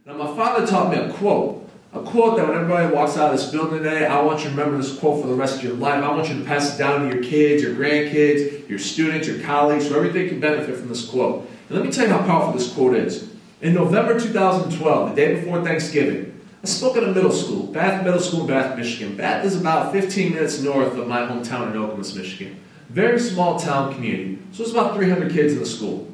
Now, my father taught me a quote that when everybody walks out of this building today, I want you to remember this quote for the rest of your life. I want you to pass it down to your kids, your grandkids, your students, your colleagues, so everything can benefit from this quote. And let me tell you how powerful this quote is. In November 2012, the day before Thanksgiving, I spoke at a middle school, Bath Middle School in Bath, Michigan. Bath is about 15 minutes north of my hometown in Okemos, Michigan. Very small town community. So there's about 300 kids in the school.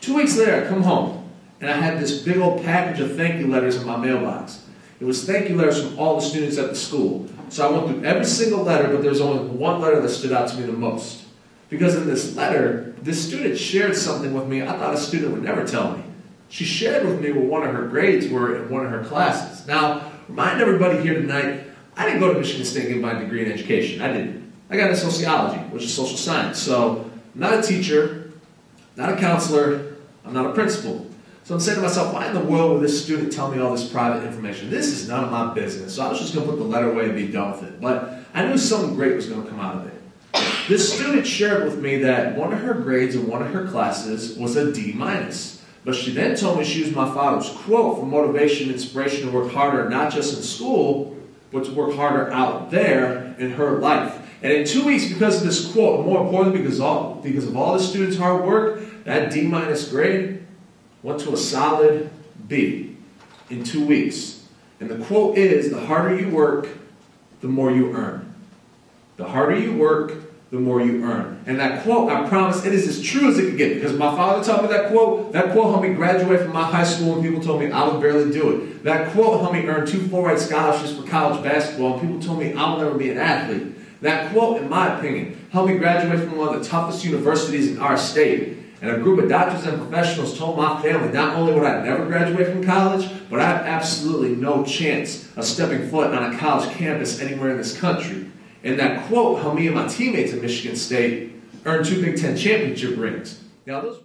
2 weeks later, I come home, and I had this big old package of thank you letters in my mailbox. It was thank you letters from all the students at the school. So I went through every single letter, but there's only one letter that stood out to me the most. Because in this letter, this student shared something with me I thought a student would never tell me. She shared with me what one of her grades were in one of her classes. Now, remind everybody here tonight, I didn't go to Michigan State and get my degree in education. I didn't. I got into sociology, which is social science. So I'm not a teacher, not a counselor, I'm not a principal. So I'm saying to myself, why in the world would this student tell me all this private information? This is none of my business. So I was just going to put the letter away and be done with it. But I knew something great was going to come out of it. This student shared with me that one of her grades in one of her classes was a D-. But she then told me she used my father's quote for motivation and inspiration to work harder, not just in school, but to work harder out there in her life. And in 2 weeks, because of this quote, and more importantly, because of all the students' hard work, that D- grade went to a solid B in 2 weeks. And the quote is, the harder you work, the more you earn. The harder you work, the more you earn. And that quote, I promise, it is as true as it could get. Because my father taught me that quote helped me graduate from my high school and people told me I would barely do it. That quote helped me earn 2 full-ride scholarships for college basketball and people told me I will never be an athlete. That quote, in my opinion, helped me graduate from one of the toughest universities in our state. And a group of doctors and professionals told my family not only would I never graduate from college, but I have absolutely no chance of stepping foot on a college campus anywhere in this country. And that quote helped me and my teammates at Michigan State earn 2 Big Ten championship rings. Now, those